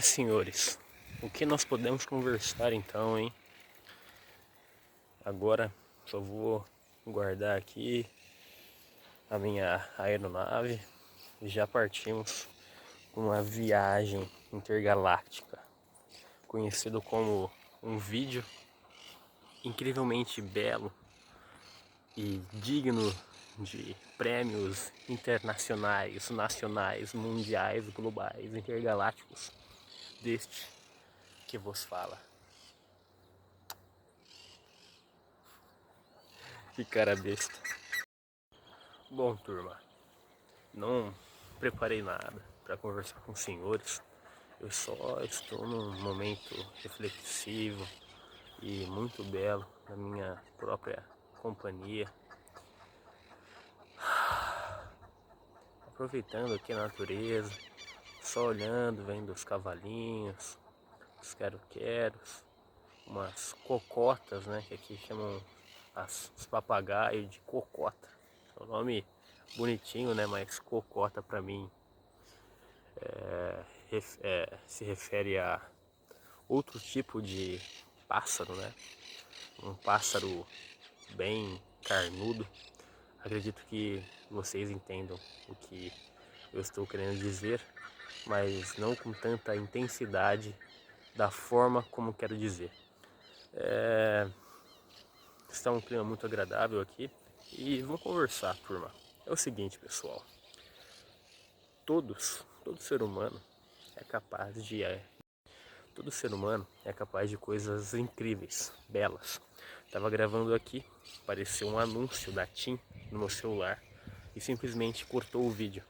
Senhores, o que nós podemos conversar então, hein? Agora só vou guardar aqui a minha aeronave e já partimos para uma viagem intergaláctica, conhecido como um vídeo incrivelmente belo e digno de prêmios internacionais, nacionais, mundiais, globais, intergalácticos deste que vos fala. Que cara besta. Bom, turma, não preparei nada para conversar com os senhores. Eu só estou num momento reflexivo e muito belo na minha própria companhia, aproveitando aqui a natureza, só olhando, vendo os cavalinhos, os quero-queros, umas cocotas, né, que aqui chamam os papagaios de cocota. É um nome bonitinho, né, mas cocota para mim se refere a outro tipo de pássaro, né? Um pássaro bem carnudo. Acredito que vocês entendam o que eu estou querendo dizer, mas não com tanta intensidade da forma como quero dizer. Está um clima muito agradável aqui e vamos conversar, turma. É o seguinte, pessoal. Todo ser humano é capaz de todo ser humano é capaz de coisas incríveis, belas. Tava gravando aqui, apareceu um anúncio da TIM no meu celular e simplesmente cortou o vídeo.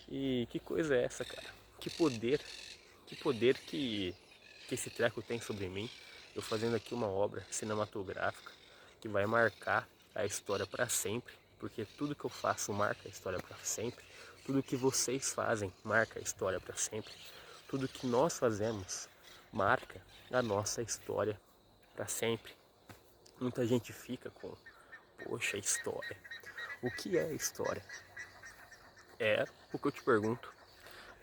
E que coisa é essa, cara? Que poder que esse treco tem sobre mim. Eu fazendo aqui uma obra cinematográfica que vai marcar a história para sempre, porque tudo que eu faço marca a história para sempre, tudo que vocês fazem marca a história para sempre, tudo que nós fazemos marca a nossa história para sempre. Muita gente fica com, poxa, história. O que é história? É o que eu te pergunto.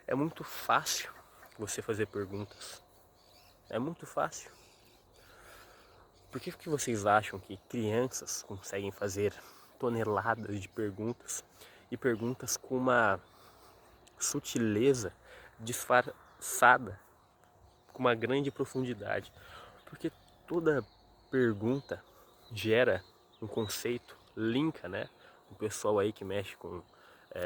É muito fácil você fazer perguntas. É muito fácil. Por que vocês acham que crianças conseguem fazer toneladas de perguntas e perguntas com uma sutileza disfarçada, com uma grande profundidade? Porque toda pergunta gera um conceito, linka, né? O pessoal aí que mexe com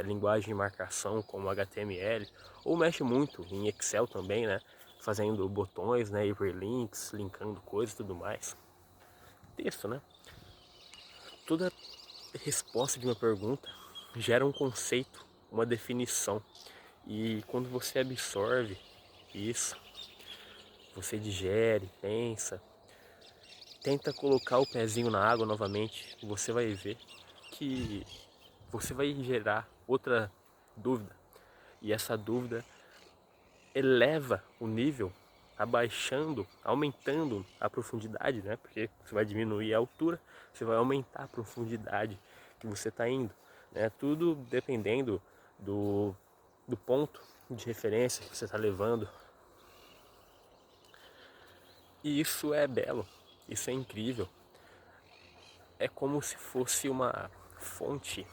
linguagem de marcação como HTML, ou mexe muito em Excel também, né? Fazendo botões, né? Hyperlinks, linkando coisas e tudo mais. Texto, né? Toda resposta de uma pergunta gera um conceito, uma definição. E quando você absorve isso, você digere, pensa, tenta colocar o pezinho na água novamente, você vai ver que você vai gerar outra dúvida. E essa dúvida eleva o nível, abaixando, aumentando a profundidade, né? Porque você vai diminuir a altura, você vai aumentar a profundidade que você está indo, né? Tudo dependendo do ponto de referência que você está levando. E isso é belo, isso é incrível. É como se fosse uma fonte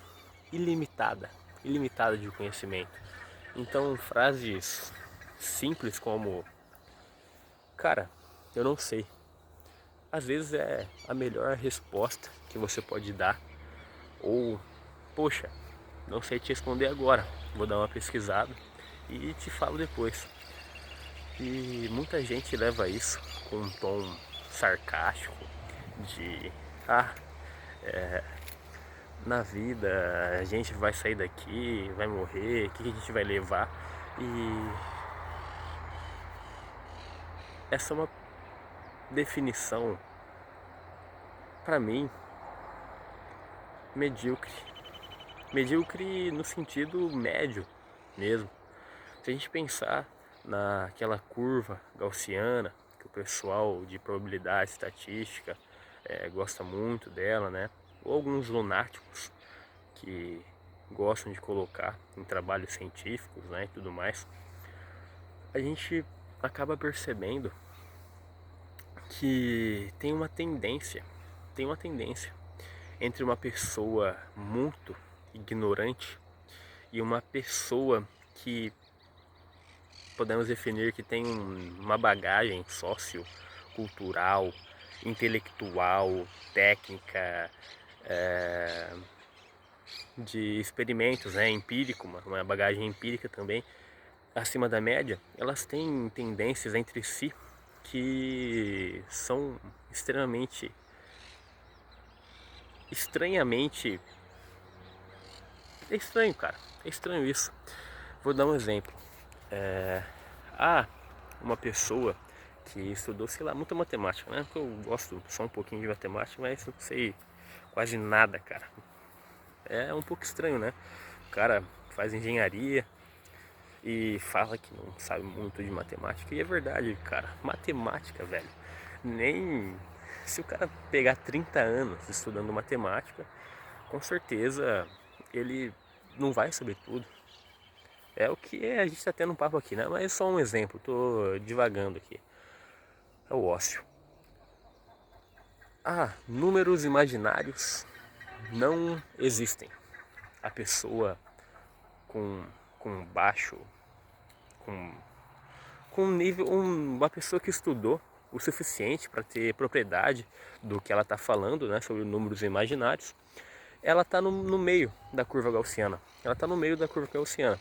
ilimitada, ilimitada de conhecimento. Então, frases simples como, cara, eu não sei, às vezes é a melhor resposta que você pode dar. Ou, poxa, não sei te responder agora, vou dar uma pesquisada e te falo depois. E muita gente leva isso com um tom sarcástico de, ah, na vida a gente vai sair daqui, vai morrer, o que a gente vai levar? E essa é uma definição, para mim, medíocre. Medíocre no sentido médio mesmo. Se a gente pensar naquela curva gaussiana, que o pessoal de probabilidade estatística gosta muito dela, né? Ou alguns lunáticos que gostam de colocar em trabalhos científicos, né, e tudo mais. a gente acaba percebendo que tem uma tendência entre uma pessoa muito ignorante e uma pessoa que podemos definir que tem uma bagagem sociocultural, intelectual, técnica, de experimentos, né, empírico, uma bagagem empírica também acima da média. Elas têm tendências entre si que são estranhamente. É estranho, cara. É estranho isso. Vou dar um exemplo. Há uma pessoa que estudou, sei lá, muita matemática, né? Porque eu gosto só um pouquinho de matemática, mas não sei quase nada, cara. É um pouco estranho, né? O cara faz engenharia e fala que não sabe muito de matemática. E é verdade, cara. Matemática, velho. Nem se o cara pegar 30 anos estudando matemática, com certeza ele não vai saber tudo. É o que a gente está tendo um papo aqui, né? Mas é só um exemplo, tô divagando aqui. É o ócio. Números imaginários não existem. A pessoa com, com baixo, com, com um nível, uma pessoa que estudou o suficiente para ter propriedade do que ela está falando, né, sobre números imaginários, ela está no meio da curva gaussiana. Ela está no meio da curva gaussiana.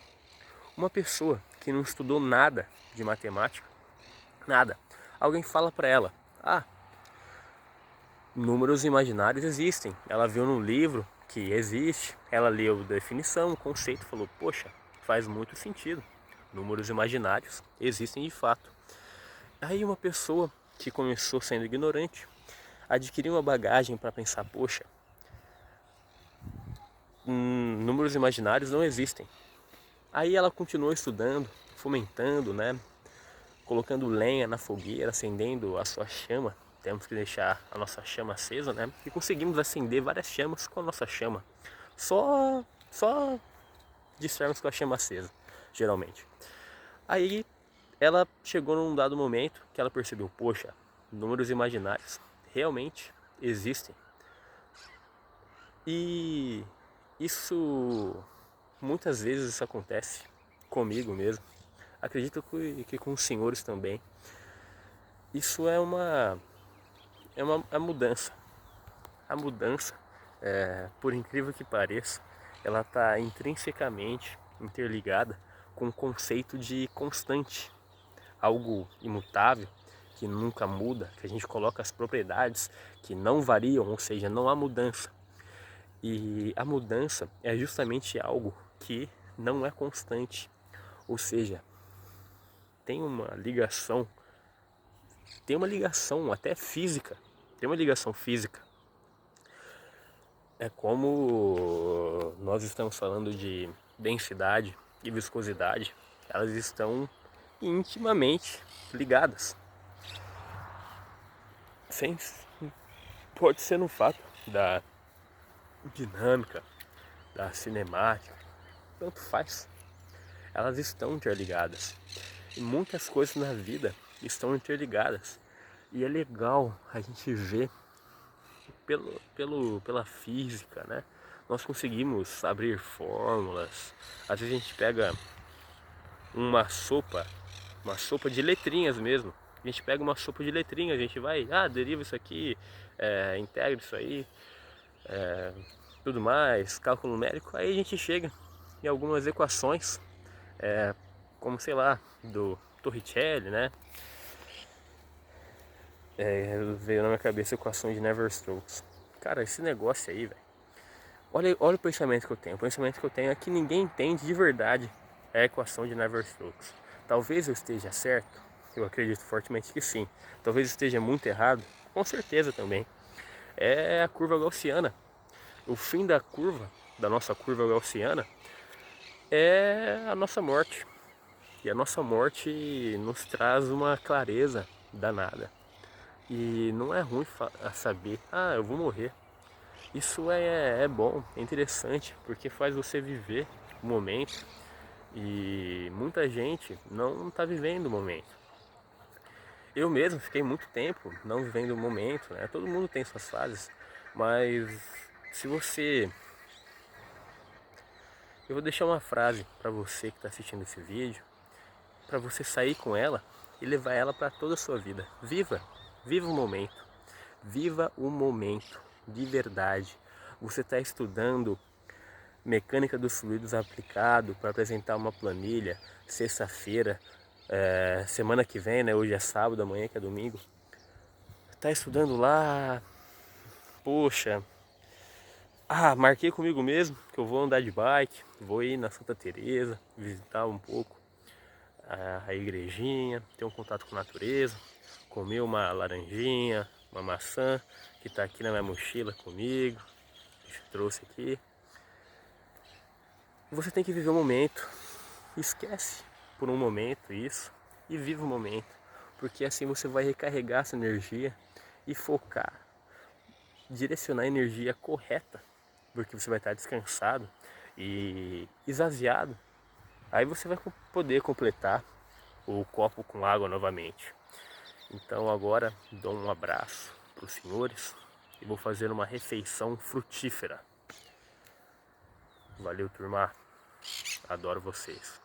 Uma pessoa que não estudou nada de matemática, nada, alguém fala para ela, números imaginários existem. Ela viu num livro que existe, ela leu definição, conceito, falou, poxa, faz muito sentido. Números imaginários existem de fato. Aí uma pessoa que começou sendo ignorante adquiriu uma bagagem para pensar, poxa, números imaginários não existem. Aí ela continuou estudando, fomentando, né, colocando lenha na fogueira, acendendo a sua chama. Temos que deixar a nossa chama acesa, né? E conseguimos acender várias chamas com a nossa chama. Só de estarmos com a chama acesa, geralmente. Aí ela chegou num dado momento que ela percebeu, poxa, números imaginários realmente existem. E muitas vezes isso acontece comigo mesmo. Acredito que com os senhores também. Isso é uma mudança. A mudança, por incrível que pareça, ela está intrinsecamente interligada com o conceito de constante, algo imutável, que nunca muda, que a gente coloca as propriedades que não variam, ou seja, não há mudança. E a mudança é justamente algo que não é constante, ou seja, tem uma ligação até física, tem uma ligação física. É como nós estamos falando de densidade e viscosidade, elas estão intimamente ligadas. Pode ser no fato da dinâmica, da cinemática, tanto faz. Elas estão interligadas. E muitas coisas na vida estão interligadas. E é legal a gente ver pela física, né? Nós conseguimos abrir fórmulas. Às vezes a gente pega uma sopa de letrinhas mesmo. A gente pega uma sopa de letrinhas, a gente vai, deriva isso aqui, integra isso aí, tudo mais, cálculo numérico. Aí a gente chega em algumas equações, como sei lá, do Torricelli, né? Veio na minha cabeça equações de Navier-Stokes. Cara, esse negócio aí, velho. Olha o pensamento que eu tenho. O pensamento que eu tenho é que ninguém entende de verdade a equação de Navier-Stokes. Talvez eu esteja certo, eu acredito fortemente que sim. Talvez eu esteja muito errado, com certeza também. É a curva gaussiana. O fim da nossa curva gaussiana, é a nossa morte. E a nossa morte nos traz uma clareza danada. E não é ruim saber, eu vou morrer. Isso é bom, é interessante, porque faz você viver o momento E muita gente não está vivendo o momento. Eu mesmo fiquei muito tempo não vivendo o momento, né? Todo mundo tem suas fases, mas se você... Eu vou deixar uma frase para você que está assistindo esse vídeo, para você sair com ela e levar ela para toda a sua vida. Viva o momento. Viva o momento, de verdade. Você está estudando mecânica dos fluidos aplicado para apresentar uma planilha sexta-feira, semana que vem, né? Hoje é sábado, amanhã que é domingo. Está estudando lá, poxa, marquei comigo mesmo que eu vou andar de bike, vou ir na Santa Teresa, visitar um pouco a igrejinha, ter um contato com a natureza, comer uma laranjinha, uma maçã que está aqui na minha mochila comigo, que eu trouxe aqui. Você tem que viver o momento, esquece por um momento isso e vive o momento, porque assim você vai recarregar essa energia e focar, direcionar a energia correta, porque você vai estar descansado e esvaziado. Aí você vai poder completar o copo com água novamente. Então agora dou um abraço para os senhores e vou fazer uma refeição frutífera. Valeu, turma. Adoro vocês.